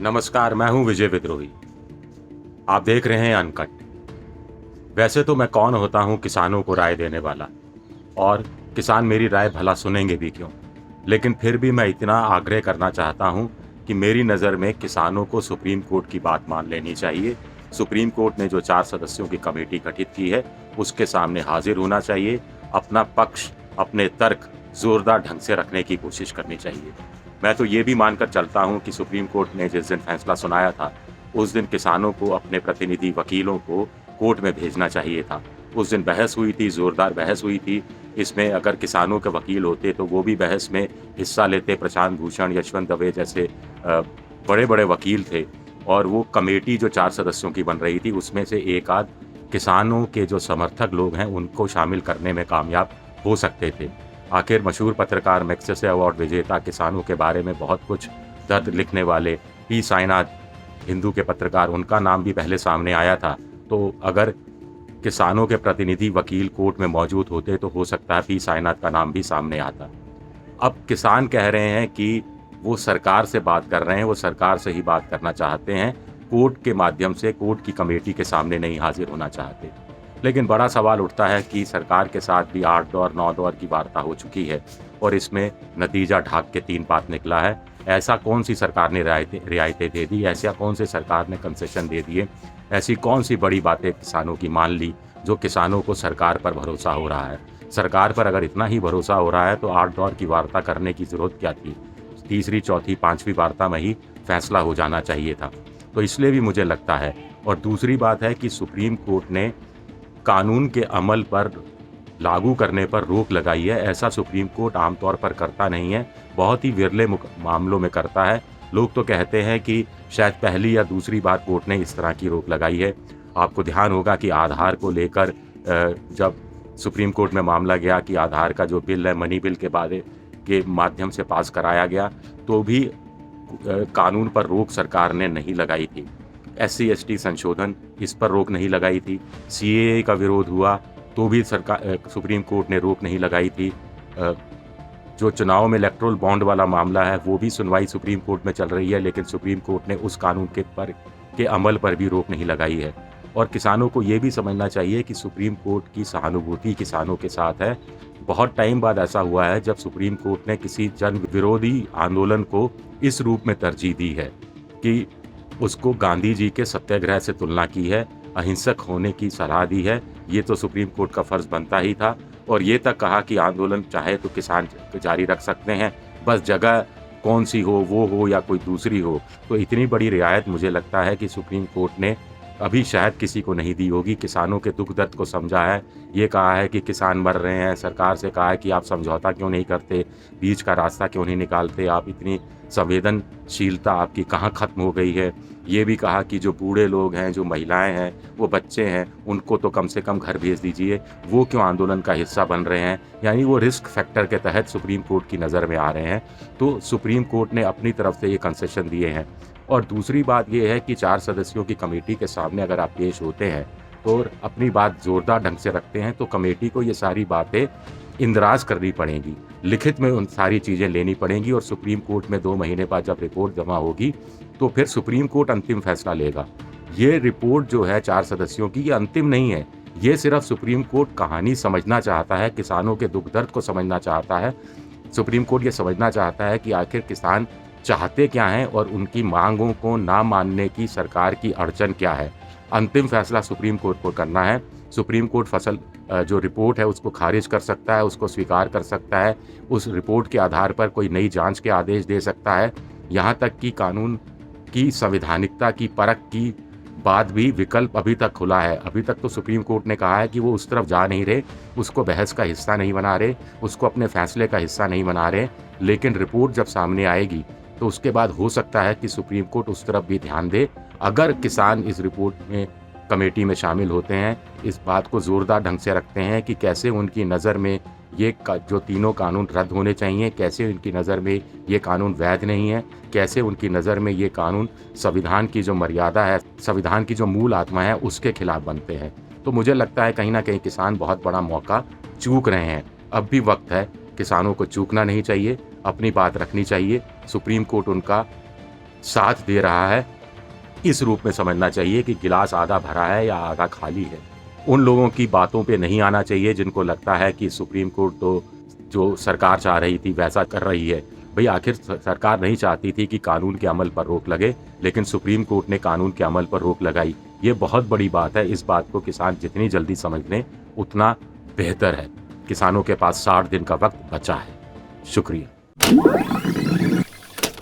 नमस्कार, मैं हूं विजय विद्रोही। आप देख रहे हैं अनकट। वैसे तो मैं कौन होता हूं किसानों को राय देने वाला, और किसान मेरी राय भला सुनेंगे भी क्यों। लेकिन फिर भी मैं इतना आग्रह करना चाहता हूं कि मेरी नज़र में किसानों को सुप्रीम कोर्ट की बात मान लेनी चाहिए। सुप्रीम कोर्ट ने जो 4 सदस्यों की कमेटी गठित की है, उसके सामने हाजिर होना चाहिए। अपना पक्ष, अपने तर्क जोरदार ढंग से रखने की कोशिश करनी चाहिए। मैं तो ये भी मानकर चलता हूं कि सुप्रीम कोर्ट ने जिस दिन फैसला सुनाया था, उस दिन किसानों को अपने प्रतिनिधि वकीलों को कोर्ट में भेजना चाहिए था। उस दिन बहस हुई थी, जोरदार बहस हुई थी। इसमें अगर किसानों के वकील होते तो वो भी बहस में हिस्सा लेते। प्रशांत भूषण, यशवंत दवे जैसे बड़े बड़े वकील थे, और वो कमेटी जो 4 सदस्यों की बन रही थी, उसमें से एक आध किसानों के जो समर्थक लोग हैं उनको शामिल करने में कामयाब हो सकते थे। आखिर मशहूर पत्रकार, मैग्सेसे अवार्ड विजेता, किसानों के बारे में बहुत कुछ दर्द लिखने वाले पी साईनाथ, हिंदू के पत्रकार, उनका नाम भी पहले सामने आया था। तो अगर किसानों के प्रतिनिधि वकील कोर्ट में मौजूद होते तो हो सकता है पी साईनाथ का नाम भी सामने आता। अब किसान कह रहे हैं कि वो सरकार से बात कर रहे हैं, वो सरकार से ही बात करना चाहते हैं, कोर्ट के माध्यम से, कोर्ट की कमेटी के सामने नहीं हाजिर होना चाहते। लेकिन बड़ा सवाल उठता है कि सरकार के साथ भी 8 दौर 9 दौर की वार्ता हो चुकी है, और इसमें नतीजा ढाक के 3 पात निकला है। ऐसा कौन सी सरकार ने रियायतें दे दी, ऐसा कौन से सरकार ने कंसेशन दे दिए, ऐसी कौन सी बड़ी बातें किसानों की मान ली जो किसानों को सरकार पर भरोसा हो रहा है। सरकार पर अगर इतना ही भरोसा हो रहा है तो 8 दौर की वार्ता करने की ज़रूरत क्या थी। तीसरी, चौथी, पाँचवीं वार्ता में ही फैसला हो जाना चाहिए था। तो इसलिए भी मुझे लगता है। और दूसरी बात है कि सुप्रीम कोर्ट ने कानून के अमल पर, लागू करने पर रोक लगाई है। ऐसा सुप्रीम कोर्ट आमतौर पर करता नहीं है, बहुत ही विरले मामलों में करता है। लोग तो कहते हैं कि शायद पहली या दूसरी बार कोर्ट ने इस तरह की रोक लगाई है। आपको ध्यान होगा कि आधार को लेकर जब सुप्रीम कोर्ट में मामला गया कि आधार का जो बिल है, मनी बिल के माध्यम से पास कराया गया, तो भी कानून पर रोक सरकार ने नहीं लगाई थी। SC/ST संशोधन, इस पर रोक नहीं लगाई थी। CAA का विरोध हुआ तो भी सुप्रीम कोर्ट ने रोक नहीं लगाई थी। जो चुनाव में इलेक्टोरल बॉन्ड वाला मामला है, वो भी सुनवाई सुप्रीम कोर्ट में चल रही है, लेकिन सुप्रीम कोर्ट ने उस कानून के अमल पर भी रोक नहीं लगाई है। और किसानों को ये भी समझना चाहिए कि सुप्रीम कोर्ट की सहानुभूति किसानों के साथ है। बहुत टाइम बाद ऐसा हुआ है जब सुप्रीम कोर्ट ने किसी जन विरोधी आंदोलन को इस रूप में तरजीह दी है कि उसको गांधी जी के सत्याग्रह से तुलना की है, अहिंसक होने की सलाह दी है। ये तो सुप्रीम कोर्ट का फर्ज बनता ही था। और ये तक कहा कि आंदोलन चाहे तो किसान जारी रख सकते हैं, बस जगह कौन सी हो, वो हो या कोई दूसरी हो। तो इतनी बड़ी रियायत मुझे लगता है कि सुप्रीम कोर्ट ने अभी शायद किसी को नहीं दी होगी। किसानों के दुख दर्द को समझा है, ये कहा है कि किसान मर रहे हैं, सरकार से कहा है कि आप समझौता क्यों नहीं करते, बीच का रास्ता क्यों नहीं निकालते, आप इतनी संवेदनशीलता आपकी कहाँ ख़त्म हो गई है। ये भी कहा कि जो बूढ़े लोग हैं, जो महिलाएं हैं, वो बच्चे हैं, उनको तो कम से कम घर भेज दीजिए, वो क्यों आंदोलन का हिस्सा बन रहे हैं। यानी वो रिस्क फैक्टर के तहत सुप्रीम कोर्ट की नज़र में आ रहे हैं। तो सुप्रीम कोर्ट ने अपनी तरफ से ये कंसेशन दिए हैं। और दूसरी बात ये है कि 4 सदस्यों की कमेटी के सामने अगर आप पेश होते हैं तो अपनी बात जोरदार ढंग से रखते हैं, तो कमेटी को ये सारी बातें इंदराज करनी पड़ेंगी, लिखित में उन सारी चीज़ें लेनी पड़ेंगी। और सुप्रीम कोर्ट में 2 महीने बाद जब रिपोर्ट जमा होगी तो फिर सुप्रीम कोर्ट अंतिम फैसला लेगा। ये रिपोर्ट जो है 4 सदस्यों की, ये अंतिम नहीं है। ये सिर्फ सुप्रीम कोर्ट कहानी समझना चाहता है, किसानों के दुख दर्द को समझना चाहता है। सुप्रीम कोर्ट ये समझना चाहता है कि आखिर किसान चाहते क्या हैं और उनकी मांगों को ना मानने की सरकार की अड़चन क्या है। अंतिम फैसला सुप्रीम कोर्ट को करना है। सुप्रीम कोर्ट जो रिपोर्ट है उसको खारिज कर सकता है, उसको स्वीकार कर सकता है, उस रिपोर्ट के आधार पर कोई नई जांच के आदेश दे सकता है। यहाँ तक कि कानून की संवैधानिकता की परख की बात भी विकल्प अभी तक खुला है। अभी तक तो सुप्रीम कोर्ट ने कहा है कि वो उस तरफ जा नहीं रहे, उसको बहस का हिस्सा नहीं बना रहे, उसको अपने फैसले का हिस्सा नहीं बना रहे। लेकिन रिपोर्ट जब सामने आएगी तो उसके बाद हो सकता है कि सुप्रीम कोर्ट उस तरफ भी ध्यान दे। अगर किसान इस रिपोर्ट में, कमेटी में शामिल होते हैं, इस बात को ज़ोरदार ढंग से रखते हैं कि कैसे उनकी नज़र में ये जो तीनों कानून रद्द होने चाहिए, कैसे उनकी नज़र में ये कानून वैध नहीं है, कैसे उनकी नज़र में ये कानून संविधान की जो मर्यादा है, संविधान की जो मूल आत्मा है, उसके खिलाफ बनते हैं, तो मुझे लगता है कहीं ना कहीं किसान बहुत बड़ा मौका चूक रहे हैं। अब भी वक्त है, किसानों को चूकना नहीं चाहिए, अपनी बात रखनी चाहिए। सुप्रीम कोर्ट उनका साथ दे रहा है, इस रूप में समझना चाहिए कि गिलास आधा भरा है या आधा खाली है। उन लोगों की बातों पे नहीं आना चाहिए जिनको लगता है कि सुप्रीम कोर्ट तो जो सरकार चाह रही थी वैसा कर रही है। भई आखिर सरकार नहीं चाहती थी कि कानून के अमल पर रोक लगे, लेकिन सुप्रीम कोर्ट ने कानून के अमल पर रोक लगाई। ये बहुत बड़ी बात है। इस बात को किसान जितनी जल्दी समझ लें उतना बेहतर है। किसानों के पास 60 दिन का वक्त बचा है। शुक्रिया।